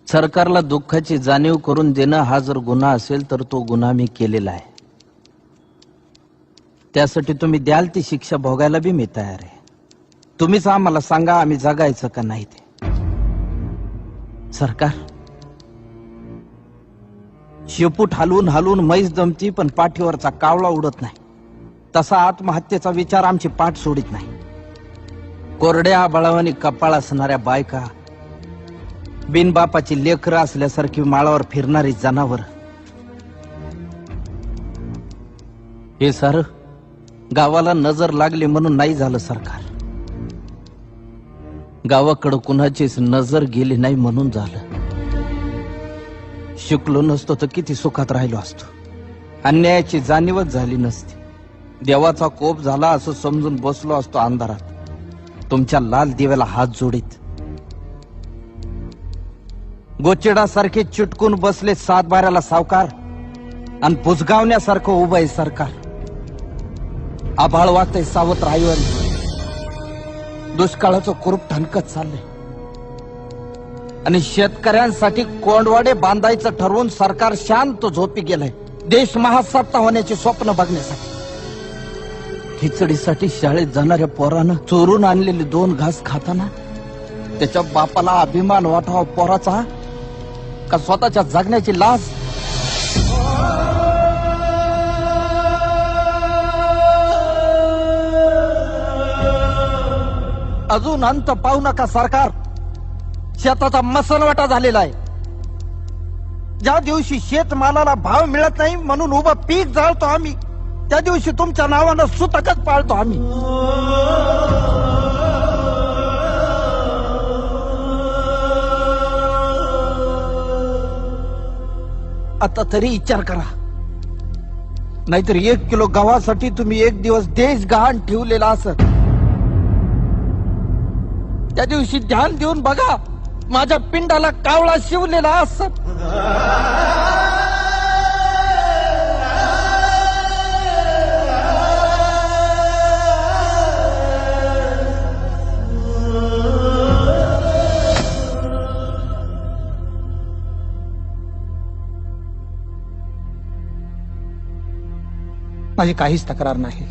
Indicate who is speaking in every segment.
Speaker 1: सरकारला दुःखाची जाणीव करून देणं हा जर गुन्हा असेल तर तो गुन्हा मी केलेला आहे. त्यासाठी तुम्ही द्याल ती शिक्षा भोगायला बी मी तयार आहे. तुम्हीच आम्हाला सांगा आम्ही जगायचं का नाही ते. सरकार शेपूट हलवून हलवून म्हैस दमती पण पाठीवरचा कावळा उडत नाही. तसा आत्महत्येचा विचार आमची पाठ सोडित नाही. कोरड्या आबाळावानी कपाळ असणाऱ्या बायका, बिनबापाची लेकरं असल्यासारखी माळावर फिरणारी जनावर, हे सारं गावाला नजर लागली म्हणून नाही झालं सरकार. गावाकडं कुणाचीच नजर गेली नाही म्हणून झालं. शिकलो नसतो तर किती सुखात राहिलो असतो. अन्यायाची जाणीवच झाली नसती. देवाचा कोप झाला असं समजून बसलो असतो अंधारात तुमच्या लाल दिव्याला हात जोडीत. गोचिडासारखे चिटकून बसले सातबाऱ्याला सावकार आणि पुसगावण्यासारखं उभं आहे सरकार. आभाळ वागतंय सावत्र आईवर, दुष्काळाचं कुरूप ठणकत चाललंय आणि शेतकऱ्यांसाठी कोंडवाडे बांधायचं ठरवून सरकार शांत झोपी गेलंय. देश महासत्ता होण्याचे स्वप्न बघण्यासाठी. खिचडीसाठी शाळेत जाणाऱ्या पोरानं चोरून आणलेले 2 घास खाताना त्याच्या बापाला अभिमान वाटावा पोराचा का स्वतःच्या जगण्याची लाज. अजून अंत पाहू नका सरकार. शेताचा मसनवाटा झालेला आहे. ज्या दिवशी शेतमालाला भाव मिळत नाही म्हणून उभं पीक जाळतो आम्ही, त्या दिवशी तुमच्या नावानं सुतकच पाळतो आम्ही. आता तरी विचार करा, नाहीतर 1 किलो गव्हासाठी तुम्ही 1 दिवस देश गहाण ठेवलेला असत. त्या दिवशी ध्यान देऊन बघा, माझ्या पिंडाला कावळा शिवलेला असत.
Speaker 2: माझी काहीच तक्रार नाही.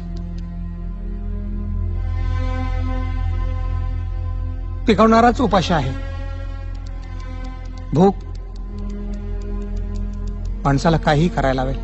Speaker 2: पिकवणाराच उपाशी आहे. भूक माणसाला काही करायला लावेल.